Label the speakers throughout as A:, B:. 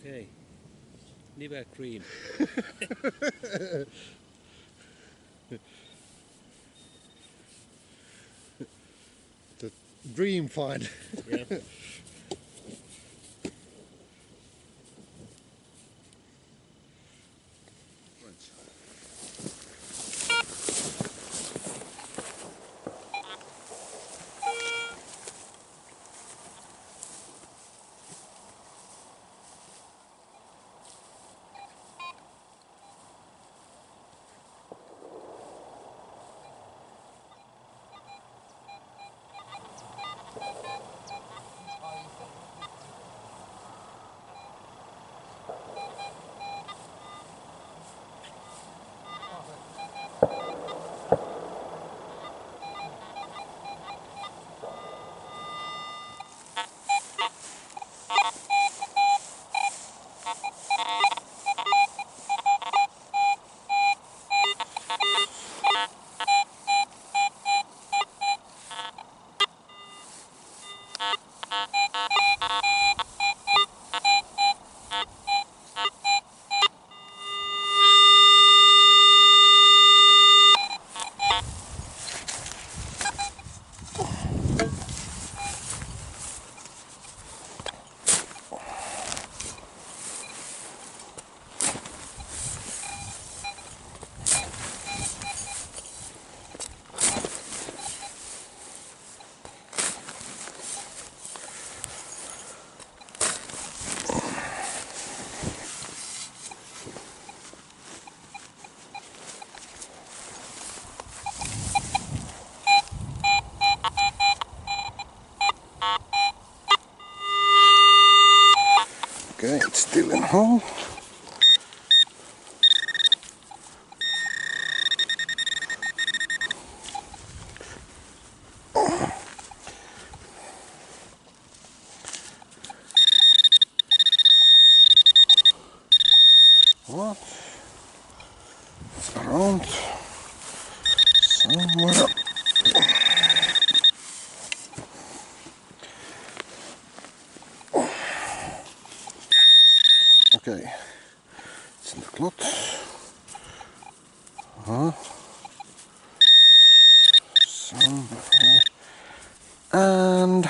A: Okay. Liver cream.
B: The dream find.
A: Yeah.
B: Okay, it's still in hole. What? It's around somewhere. Okay, it's in the clot. Somewhere. And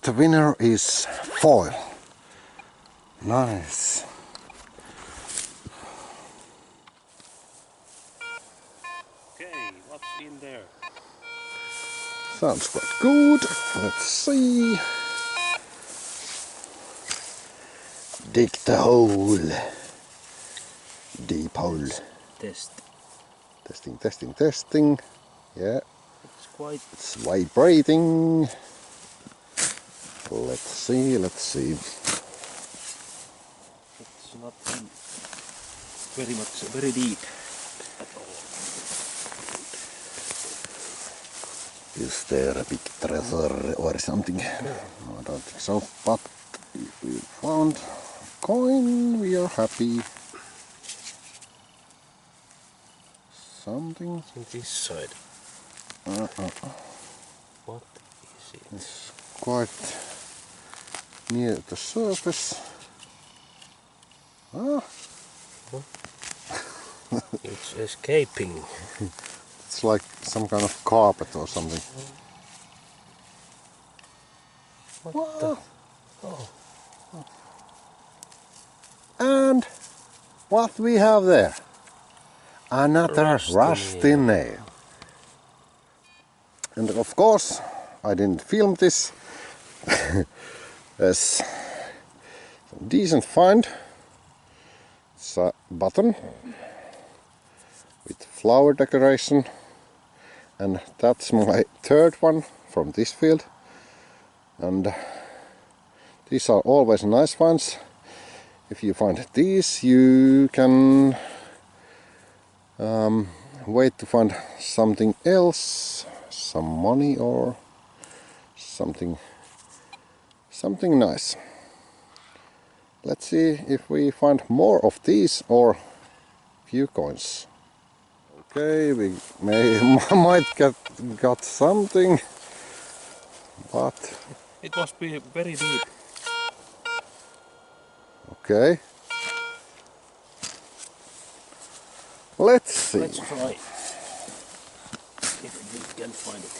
B: the winner is foil. Nice.
A: Okay, what's in there?
B: Sounds quite good. Let's see. Dig the hole. Deep hole.
A: Test.
B: Testing, testing, testing. Yeah,
A: It's quite.
B: it's vibrating. Let's see, let's see.
A: It's not very deep at all.
B: Is there a big treasure or something? No, I don't think so. But if we found a coin, we are happy. Something.
A: It's in this side. What is it?
B: It's quite near the surface. Ah,
A: It's escaping.
B: it's like some kind of carpet or something.
A: What the? Oh,
B: And what we have there? Another
A: Rusty
B: rusty nail. And of course, I didn't film this. There's a decent find. It's a button with flower decoration, and that's my third one from this field. And these are always nice finds. If you find these, you can wait to find something else, some money or something nice. Let's see if we find more of these or few coins. Okay, we might got something, but
A: it must be very deep.
B: Okay. Let's see.
A: Let's try if we can find it.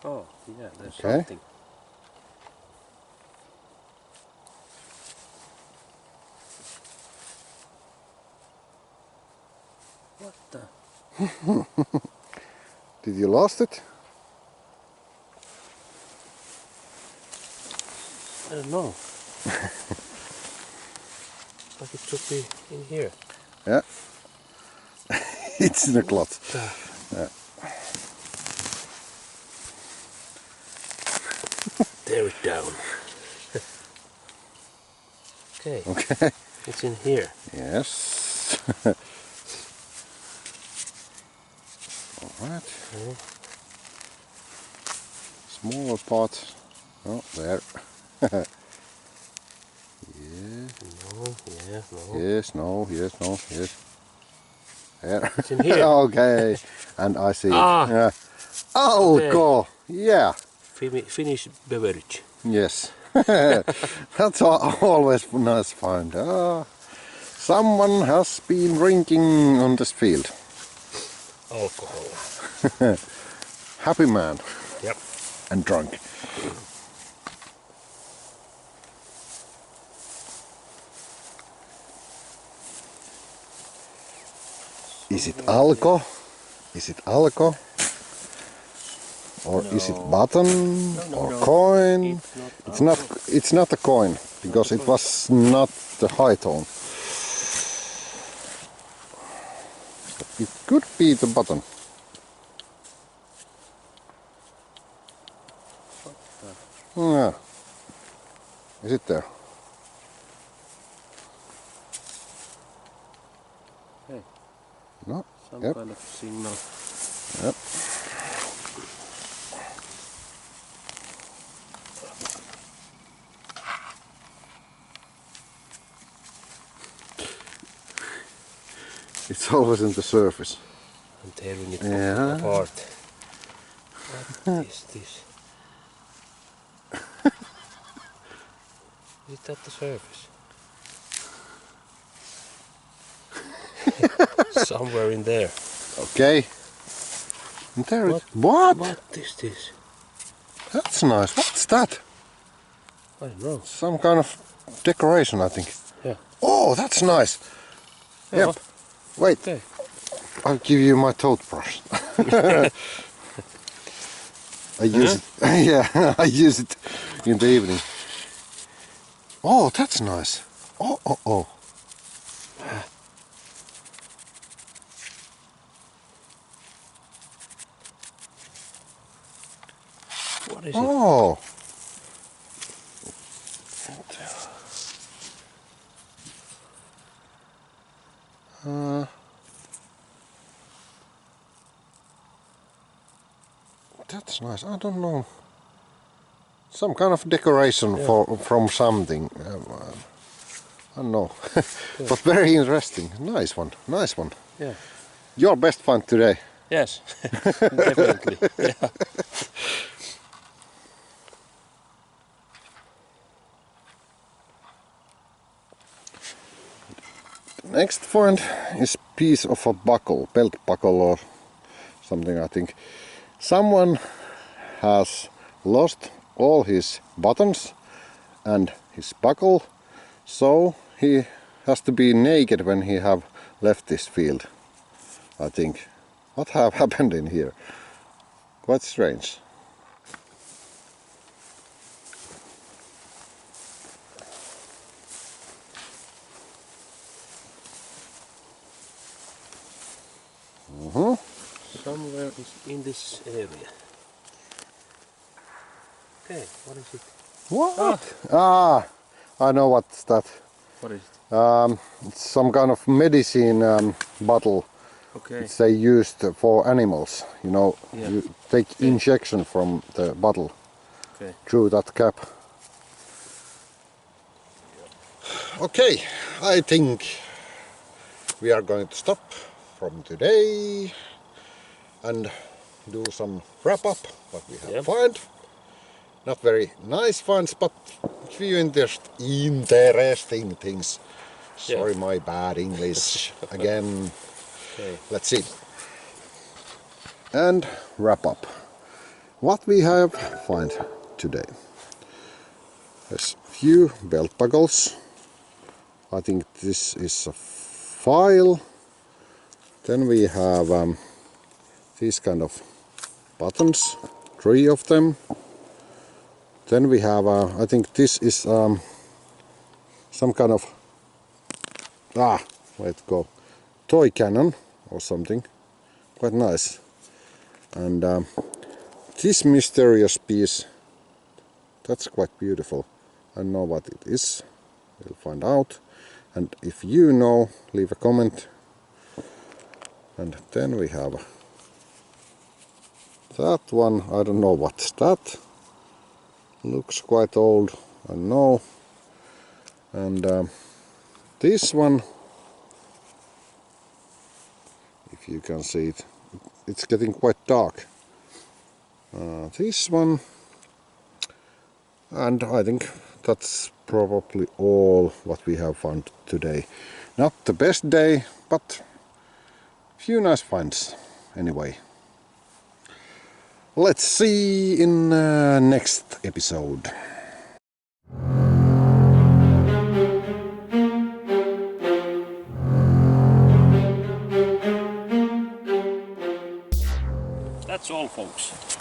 A: Oh, yeah, there's something. What the?
B: Did you lost it?
A: I don't know. But it should be in here.
B: Yeah. It's in the cloth.
A: Yeah. Tear it down. Okay.
B: Okay.
A: It's in here.
B: Yes. Alright.
A: Okay.
B: Smaller part. Oh, there. Yeah.
A: No, yeah, no.
B: Yes, no, yes, no, yes. There.
A: It's in here.
B: Okay. And I see
A: Ah.
B: it. Yeah. Alcohol. Yeah.
A: Finnish beverage.
B: Yes. That's always nice find. Someone has been drinking on this field.
A: Alcohol.
B: Happy man.
A: Yep.
B: And drunk. Is it alco? Is it alco? Or is it button?
A: No,
B: or
A: no.
B: coin?
A: It's
B: It's not a coin because it was not the high tone. It could be the button. Yeah. Is it there?
A: Hey.
B: No.
A: Some
B: Yep.
A: kind of signal.
B: Yep. It's always in the surface.
A: I'm tearing it
B: Yeah.
A: apart. What is this? Is it at the surface? Somewhere in there.
B: Okay. And there
A: What?
B: it. What?
A: What is this?
B: That's nice. What's that?
A: I don't know.
B: Some kind of decoration, I think.
A: Yeah.
B: Oh, that's nice.
A: Yeah.
B: Yep. Wait.
A: Okay.
B: I'll give you my toothbrush. I use it. Yeah, I use it in the evening. Oh, that's nice. Oh, oh, oh.
A: What is it?
B: Oh. That's nice. I don't know. Some kind of decoration from something. I don't know. But very interesting. Nice one. Nice one.
A: Yeah.
B: Your best find today.
A: Yes. Definitely. Yeah.
B: Next find is piece of a buckle, belt buckle or something, I think. Someone has lost all his buttons and his buckle, so he has to be naked when he have left this field, I think. What have happened in here? Quite strange.
A: Somewhere in this area. Okay, what is it?
B: What? I know what's that.
A: What is it?
B: It's some kind of medicine bottle.
A: Okay.
B: They used for animals. You know,
A: Yeah.
B: you take injection from the bottle
A: Okay.
B: through that cap. Okay, I think we are going to stop from today and do some wrap up what we have found. Not very nice finds, but few interesting things. Sorry, my bad English again.
A: Okay.
B: Let's see. And wrap up what we have found today. There's few belt buckles. I think this is a file. Then we have these kind of buttons, 3 of them. Then we have, I think this is some kind of, toy cannon or something. Quite nice. And this mysterious piece, that's quite beautiful. I don't know what it is. We'll find out. And if you know, leave a comment. And then we have that one. I don't know what's that. Looks quite old, I know. And this one, if you can see it, it's getting quite dark. This one, and I think that's probably all what we have found today. Not the best day, but few nice finds anyway. Let's see in next episode.
A: That's all, folks.